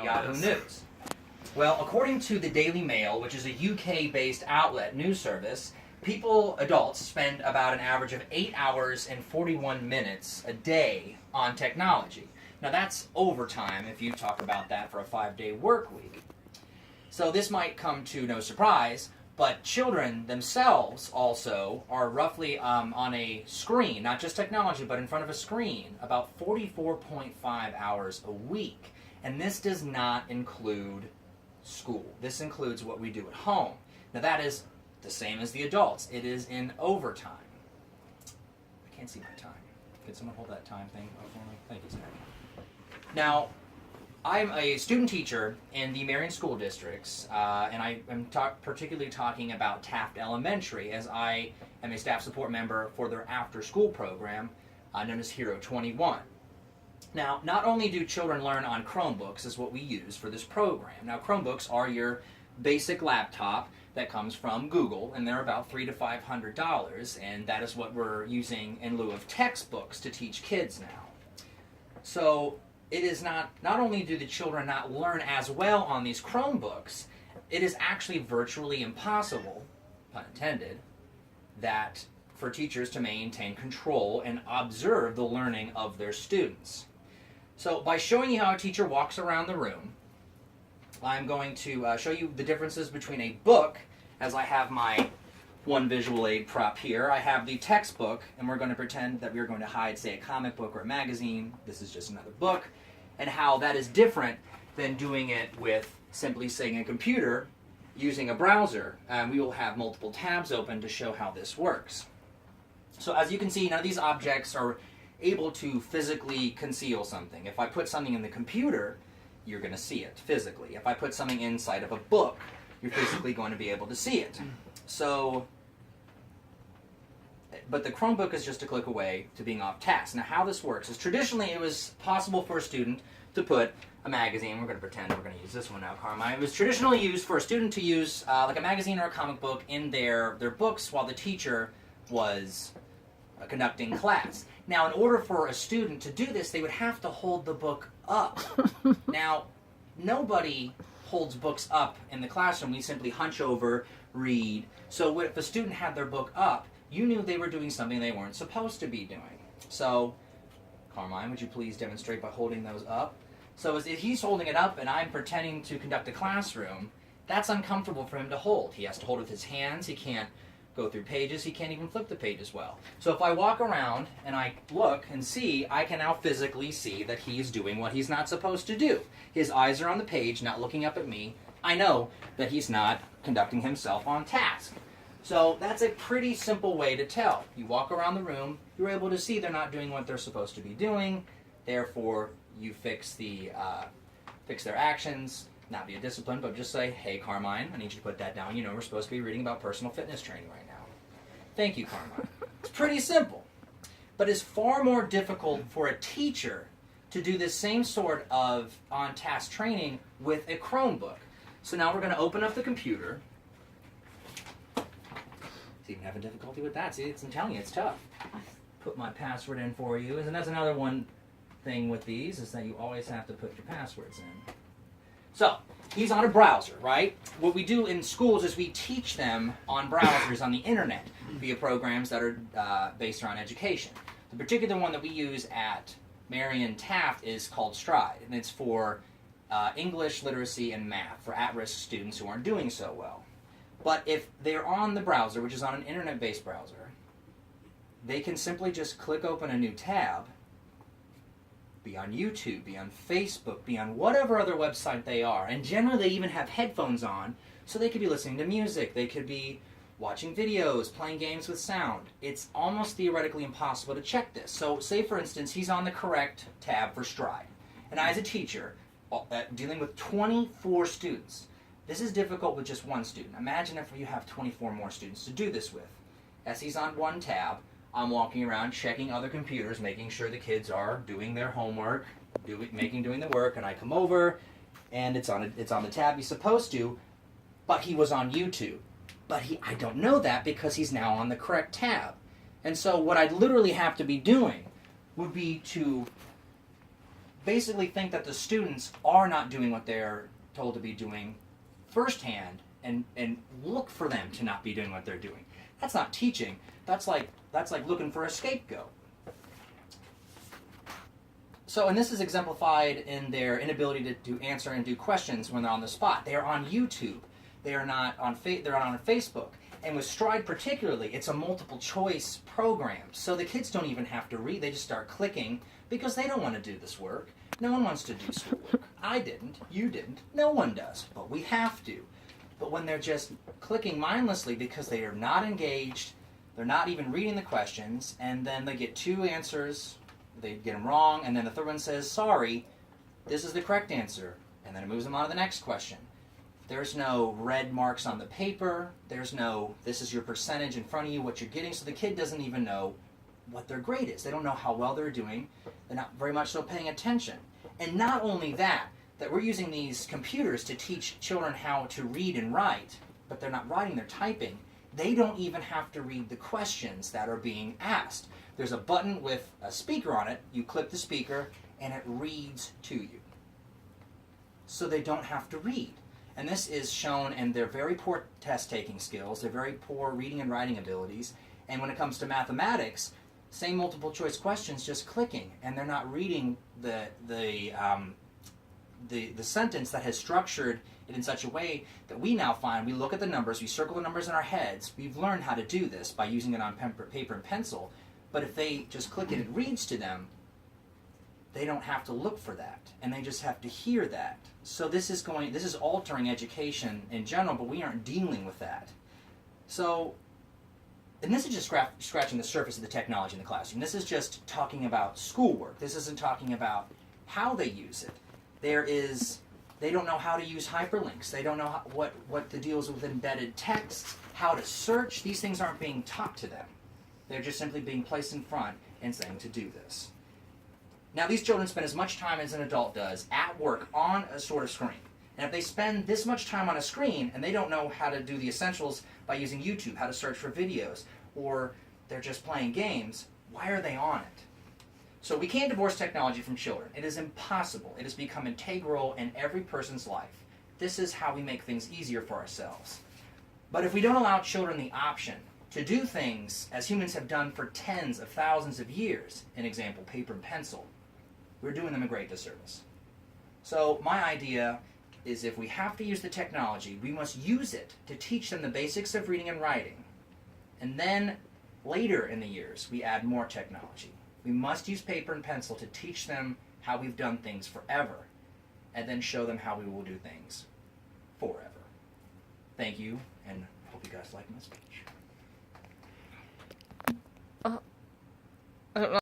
Yahoo News. Well, according to the Daily Mail, which is a UK-based outlet news service, adults spend about an average of 8 hours and 41 minutes a day on technology. Now that's overtime if you talk about that for a 5-day work week. So this might come to no surprise, but children themselves also are roughly on a screen, not just technology, but in front of a screen, about 44.5 hours a week. And this does not include school. This includes what we do at home. Now that is the same as the adults. It is in overtime. I can't see my time. Could someone hold that time thing up for me? Thank you, Sarah. Now, I'm a student teacher in the Marion School Districts, and I am particularly talking about Taft Elementary, as I am a staff support member for their after-school program known as Hero 21. Now, not only do children learn on Chromebooks, is what we use for this program. Now, Chromebooks are your basic laptop that comes from Google, and they're about $300 to $500, and that is what we're using in lieu of textbooks to teach kids now. So it is not only do the children not learn as well on these Chromebooks, it is actually virtually impossible, pun intended, that for teachers to maintain control and observe the learning of their students. So by showing you how a teacher walks around the room, I'm going to show you the differences between a book, as I have my one visual aid prop here. I have the textbook, and we're going to pretend that we're going to hide, say, a comic book or a magazine. This is just another book. And how that is different than doing it with simply saying a computer using a browser. We will have multiple tabs open to show how this works. So as you can see, none of these objects are able to physically conceal something. If I put something in the computer, you're going to see it physically. If I put something inside of a book, you're physically going to be able to see it. So, but the Chromebook is just a click away to being off task. Now how this works is traditionally it was possible for a student to put a magazine, we're going to pretend we're going to use this one now, Carmine. It was traditionally used for a student to use like a magazine or a comic book in their books while the teacher was conducting class. Now in order for a student to do this, they would have to hold the book up. Now, nobody holds books up in the classroom. We simply hunch over, read. So if a student had their book up, you knew they were doing something they weren't supposed to be doing. So, Carmine, would you please demonstrate by holding those up? So if he's holding it up and I'm pretending to conduct a classroom, that's uncomfortable for him to hold. He has to hold it with his hands. He can't go through pages. He can't even flip the pages well. So if I walk around and I look and see, I can now physically see that he's doing what he's not supposed to do. His eyes are on the page, not looking up at me. I know that he's not conducting himself on task. So that's a pretty simple way to tell. You walk around the room, you're able to see they're not doing what they're supposed to be doing, therefore you fix their actions, not be a discipline, but just say, hey Carmine, I need you to put that down. You know we're supposed to be reading about personal fitness training right now. Thank you, Carmine. It's pretty simple, but it's far more difficult for a teacher to do this same sort of on-task training with a Chromebook. So now we're going to open up the computer. See, I'm having difficulty with that. See, I'm telling you, it's tough. Put my password in for you. And that's another one thing with these, is that you always have to put your passwords in. So, he's on a browser, right? What we do in schools is we teach them on browsers on the internet via programs that are based around education. The particular one that we use at Marion Taft is called Stride, and it's for English, literacy, and math for at-risk students who aren't doing so well. But if they're on the browser, which is on an internet-based browser, they can simply just click open a new tab, be on YouTube, be on Facebook, be on whatever other website they are. And generally they even have headphones on, so they could be listening to music, they could be watching videos, playing games with sound. It's almost theoretically impossible to check this. So say for instance, he's on the correct tab for Stride. And I as a teacher, dealing with 24 students, this is difficult with just one student. Imagine if you have 24 more students to do this with. As he's on one tab, I'm walking around checking other computers, making sure the kids are doing their homework, doing the work, and I come over, and it's on the tab he's supposed to, but he was on YouTube. But I don't know that because he's now on the correct tab. And so what I'd literally have to be doing would be to basically think that the students are not doing what they're told to be doing firsthand, and look for them to not be doing what they're doing. That's not teaching. That's like looking for a scapegoat. So, and this is exemplified in their inability to answer and do questions when they're on the spot. They are on YouTube. They are not on they're not on Facebook. And with Stride particularly, it's a multiple choice program. So the kids don't even have to read. They just start clicking because they don't want to do this work. No one wants to do schoolwork. I didn't. You didn't. No one does. But we have to. But when they're just clicking mindlessly because they are not engaged, they're not even reading the questions, and then they get 2 answers, they get them wrong, and then the third one says, sorry, this is the correct answer, and then it moves them on to the next question. There's no red marks on the paper. There's no, this is your percentage in front of you, what you're getting, so the kid doesn't even know what their grade is. They don't know how well they're doing. They're not very much so paying attention. And not only that we're using these computers to teach children how to read and write, but they're not writing, they're typing. They don't even have to read the questions that are being asked. There's a button with a speaker on it. You click the speaker, and it reads to you. So they don't have to read. And this is shown in their very poor test-taking skills, their very poor reading and writing abilities. And when it comes to mathematics, same multiple choice questions, just clicking, and they're not reading the sentence that has structured it in such a way that we now find, we look at the numbers, we circle the numbers in our heads. We've learned how to do this by using it on paper and pencil. But if they just click it, it reads to them, they don't have to look for that, and they just have to hear that. So this is altering education in general, but we aren't dealing with that. So, and this is just scratching the surface of the technology in the classroom. This is just talking about schoolwork. This isn't talking about how they use it. They don't know how to use hyperlinks. They don't know what the deals with embedded text, how to search. These things aren't being taught to them. They're just simply being placed in front and saying to do this. Now, these children spend as much time as an adult does at work on a sort of screen. And if they spend this much time on a screen and they don't know how to do the essentials by using YouTube, how to search for videos, or they're just playing games, why are they on it? So we can't divorce technology from children. It is impossible. It has become integral in every person's life. This is how we make things easier for ourselves. But if we don't allow children the option to do things as humans have done for tens of thousands of years, an example, paper and pencil, we're doing them a great disservice. So my idea is if we have to use the technology, we must use it to teach them the basics of reading and writing. And then later in the years, we add more technology. We must use paper and pencil to teach them how we've done things forever, and then show them how we will do things forever. Thank you, and hope you guys like my speech. I don't know.